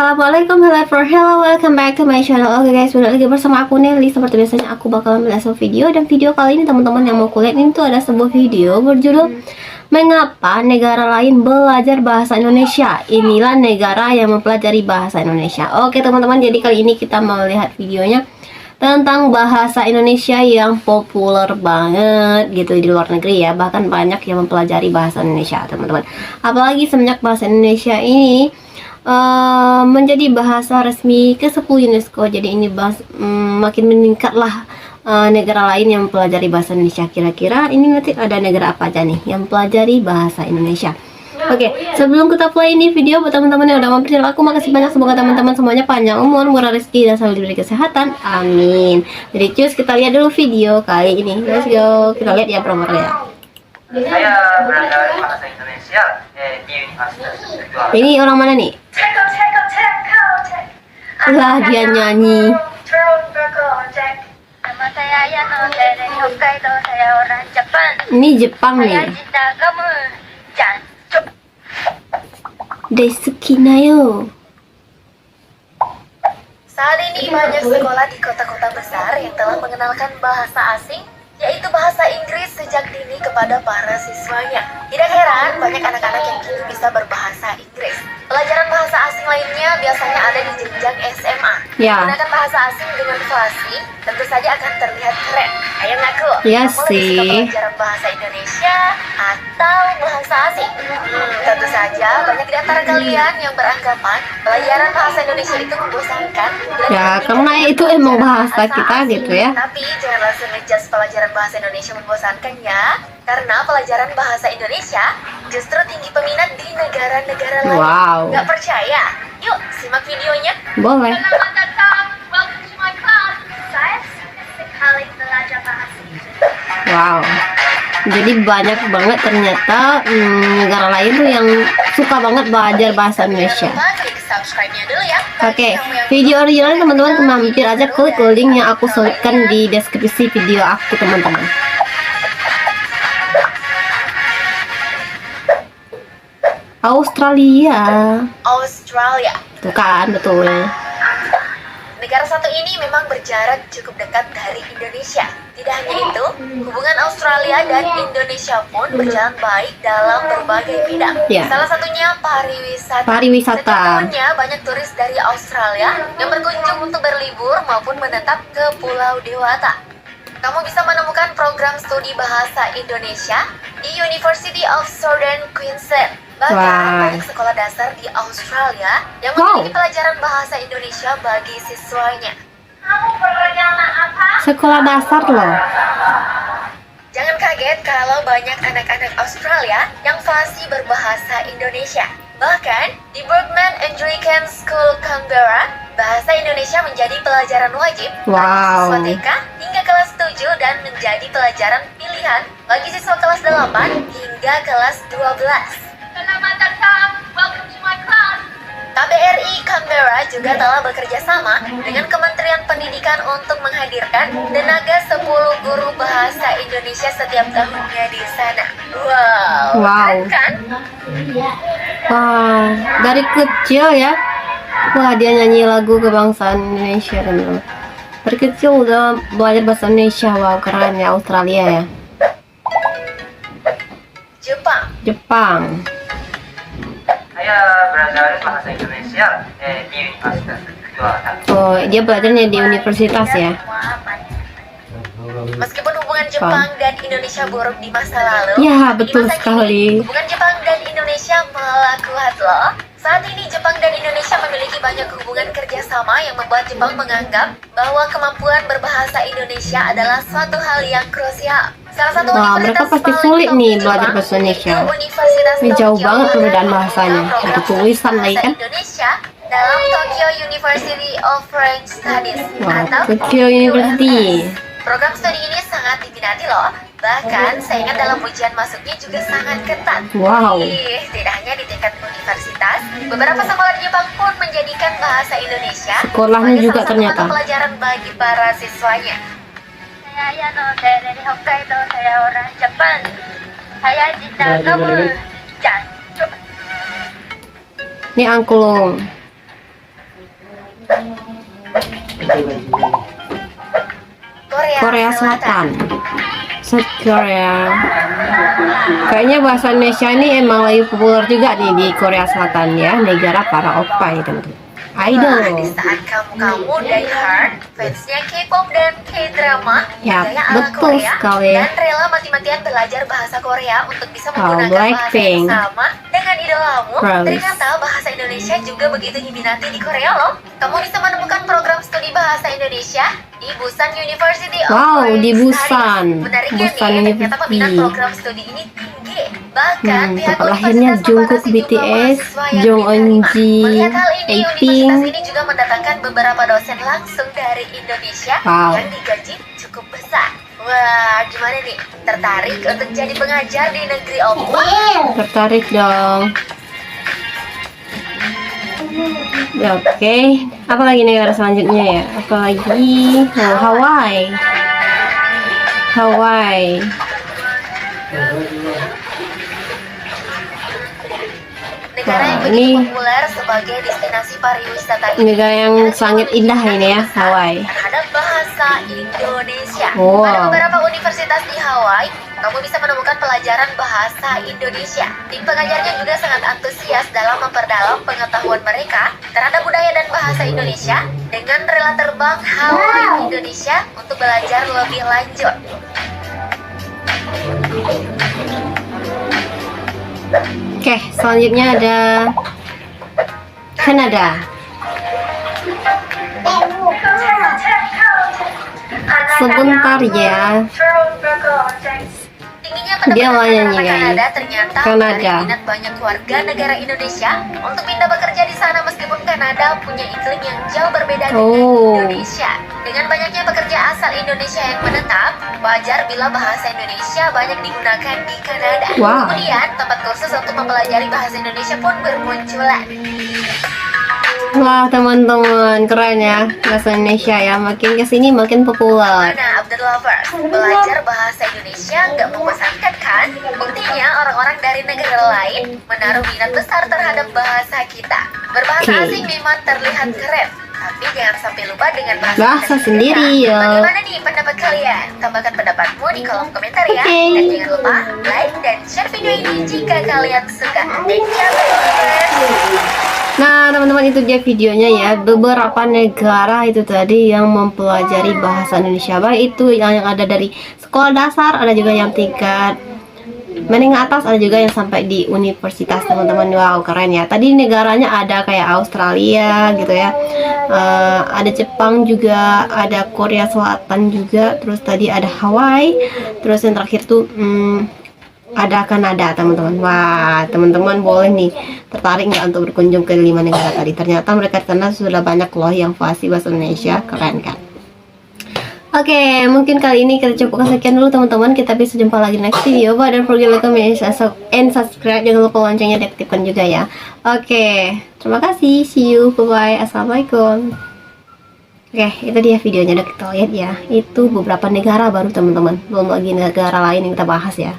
Assalamualaikum, hello, welcome back to my channel. Oke guys, balik lagi bersama aku Nelly. Seperti biasanya aku bakalan belajar video. Dan video kali ini teman-teman yang mau kuliah ini tuh ada sebuah video berjudul Mengapa negara lain belajar bahasa Indonesia? Inilah negara yang mempelajari bahasa Indonesia. Oke teman-teman, jadi kali ini kita mau lihat videonya tentang bahasa Indonesia yang populer banget gitu di luar negeri ya. Bahkan banyak yang mempelajari bahasa Indonesia teman-teman. Apalagi semenjak bahasa Indonesia ini menjadi bahasa resmi ke-10 UNESCO. Jadi ini makin meningkatlah negara lain yang mempelajari bahasa Indonesia. Kira-kira ini nanti ada negara apa aja nih yang mempelajari bahasa Indonesia? Oke, sebelum kita play ini video, buat teman-teman yang udah mampir channel aku, makasih banyak. Semoga teman-teman semuanya panjang umur, murah rezeki, dan selalu diberi kesehatan. Amin. Jadi cus, kita lihat dulu video kali ini. Let's go. Kita lihat ya promonya. Saya belajar bahasa Indonesia di Universitas Erlangga. Ini orang mana nih? Lah, dia nyanyi. Nama saya Ayano dari Hokkaido, saya orang Jepang. Ini Jepang Saya nih. cinta kamu, Jancu. Desuki nayo. Saat ini banyak sekolah di kota-kota besar yang telah mengenalkan bahasa asing, yaitu bahasa Inggris sejak dini kepada para siswanya. Tidak heran, banyak anak-anak yang kini bisa berbahasa Inggris. Pelajaran bahasa asing lainnya biasanya ada di jenjang SMA. Ya. Menggunakan bahasa asing dengan fasih, tentu saja akan terlihat keren. Ayo ngaku, Ya kamu lebih suka sih. pelajaran bahasa Indonesia atau bahasa asing? Tentu saja, banyak di antara kalian yang beranggapan pelajaran bahasa Indonesia itu membosankan. Ya, karena itu emang bahasa kita gitu ya. Tapi jangan langsung ngejudge pelajaran bahasa Indonesia membosankan ya. Karena pelajaran bahasa Indonesia justru tinggi peminat di negara-negara lain. Wow. Gak percaya? Yuk, simak videonya. Boleh. Selamat datang, welcome to my class. Saya suka sekali belajar bahasa Inggris. Wow. Jadi banyak banget ternyata negara lain tuh yang suka banget belajar bahasa Indonesia. Jangan lupa klik subscribe-nya dulu ya. Oke, video original teman-teman mampir aja klik link yang aku selipkan di deskripsi video aku teman-teman. Australia. Australia. Tuh kan, betul. Negara satu ini memang berjarak cukup dekat dari Indonesia. Tidak hanya itu, hubungan Australia dan Indonesia pun berjalan baik dalam berbagai bidang. Ya. Salah satunya pariwisata. Pariwisata. Setiap tahunnya banyak turis dari Australia yang berkunjung untuk berlibur maupun menetap ke Pulau Dewata. Kamu bisa menemukan program studi bahasa Indonesia di University of Southern Queensland. Bahkan Wah. banyak sekolah dasar di Australia yang Wow. memiliki pelajaran bahasa Indonesia bagi siswanya. Kamu berjalan apa? Sekolah dasar loh. Jangan kaget kalau banyak anak-anak Australia yang fasih berbahasa Indonesia. Bahkan di Bergman Anglican School Canberra, bahasa Indonesia menjadi pelajaran wajib Wow. bagi siswa TK hingga kelas 7 dan menjadi pelajaran pilihan bagi siswa kelas 8 hingga kelas 12. Selamat datang, welcome to my class. KBRI Canberra juga telah bekerja sama dengan Kementerian Pendidikan untuk menghadirkan tenaga 10 guru bahasa Indonesia setiap tahunnya di sana. Wow, Wow. keren kan? Wah, dari kecil ya. Wah, dia nyanyi lagu kebangsaan Indonesia teman-teman. Dari kecil udah belajar bahasa Indonesia. Wow, keren ya Australia ya. Jepang. Jepang. Saya belajar bahasa Indonesia di Universitas Erlangga. Oh, dia belajarnya di universitas ya. Meskipun hubungan Jepang dan Indonesia buruk di masa lalu, Ya, di betul masa sekali. kini, hubungan Jepang dan Indonesia malah kuat loh. Saat ini Jepang dan Indonesia memiliki banyak hubungan kerjasama yang membuat Jepang menganggap bahwa kemampuan berbahasa Indonesia adalah suatu hal yang krusial. Salah satu Wah, universitas mereka pasti paling sulit top nih di belajar Jepang, bahasa Indonesia. yaitu Universitas Ini jauh Tokyo, banget perbedaan telah bahasanya. membuka Ada program tulisan lagi bahasa kan? Indonesia dalam Tokyo University of French Studies Wah, atau Tokyo University. TUFS. Program studi ini sangat diminati loh. Bahkan saya ingat dalam ujian masuknya juga sangat ketat. Wow. Tidak hanya di tingkat universitas, beberapa sekolah di Jepang pun menjadikan bahasa Indonesia Sekolahnya sebagai juga salah satu ternyata. mata pelajaran bagi para siswanya. Saya Ayano dari Hokkaido, saya orang Jepang. Saya cinta kamu, Jancu. Ini angklung. Korea Selatan. South Korea. Kayaknya bahasa Indonesia ini emang lagi populer juga nih di Korea Selatan ya, negara para oppa ya teman-teman. Wah, Idol. di saat kamu die hard, fansnya K-pop dan K-drama, Ya, gaya ala betul Korea, sekali. dan rela mati-matian belajar bahasa Korea untuk bisa Oh, menggunakan bahasa yang Blackpink. sama dengan idolamu. Rose. Ternyata bahasa Indonesia juga begitu diminati di Korea loh. Kamu bisa menemukan program studi bahasa Indonesia di Busan University of Wow, Foreign di Studies. Busan. Menariknya Busan nih, ternyata University. peminat program studi ini tinggi. Bahkan pihak tempat lahirnya universitas Jungkook, membatasi jumlah BTS, mahasiswa yang Jong diterima. Eun-ji, Melihat hal ini, Apink. universitas ini juga mendatangkan beberapa dosen langsung dari Indonesia Wow. yang digaji cukup besar. Wah, gimana nih? Tertarik untuk jadi pengajar di negeri oppa? Tertarik dong. Ya, oke. Apa lagi negara selanjutnya ya? Apa lagi? Oh, Hawaii. Hawaii. Negara yang Wah, begitu ini- populer sebagai destinasi pariwisata Negara yang sangat indah ini ya, Hawaii. terhadap bahasa Indonesia. Wow. Pada beberapa universitas di Hawaii, kamu bisa menemukan pelajaran bahasa Indonesia. Tim pengajarnya juga sangat antusias dalam memperdalam pengetahuan mereka terhadap budaya dan bahasa Indonesia dengan rela terbang Hawaii Indonesia untuk belajar lebih lanjut. Oke, selanjutnya ada Kanada. Sebentar ya. Tingginya Dia mau pendapatan nyanyi, masyarakat guys. Kanada ternyata Kanada. menarik minat banyak warga negara Indonesia untuk pindah bekerja di sana meskipun Kanada punya iklim yang jauh berbeda dengan Oh. Indonesia. Dengan banyaknya pekerja asal Indonesia yang menetap, wajar bila bahasa Indonesia banyak digunakan di Kanada. Wow. Kemudian, tempat kursus untuk mempelajari bahasa Indonesia pun bermunculan. Wah, teman-teman, keren ya bahasa Indonesia ya. Makin kesini makin populer. Mana Abdul Lovers? Belajar bahasa Indonesia nggak membosankan kan? Buktinya orang-orang dari negara lain menaruh minat besar terhadap bahasa kita. Berbahasa Oke. asing memang terlihat keren, tapi jangan sampai lupa dengan bahasa Bahasa kita. sendiri, ya. Bagaimana nih pendapat kalian? Tambahkan pendapatmu di kolom komentar ya. Oke. Dan jangan lupa like dan share video ini jika kalian suka. Thank you, Lovers. Nah, teman-teman, itu dia videonya ya. Beberapa negara itu tadi yang mempelajari bahasa Indonesia. Baik itu yang ada dari sekolah dasar, ada juga yang tingkat menengah atas, ada juga yang sampai di universitas, teman-teman. Wow, keren ya. Tadi negaranya ada kayak Australia gitu ya. Ada Jepang juga, ada Korea Selatan juga, terus tadi ada Hawaii, terus yang terakhir tuh ada Kanada, teman-teman. Wah, teman-teman boleh nih tertarik nggak untuk berkunjung ke 5 negara tadi? Ternyata mereka di sana sudah banyak loh yang fasih bahasa Indonesia, keren kan? Oke, mungkin kali ini kita cukupkan sekian dulu teman-teman. Kita bisa jumpa lagi next video. But don't forget like, comment, and subscribe. Jangan lupa loncengnya diaktifkan juga ya. Oke, terima kasih. See you. Bye-bye. Assalamualaikum. Oke, itu dia videonya. Udah kita lihat ya. Itu beberapa negara baru teman-teman. Belum lagi negara lain yang kita bahas ya.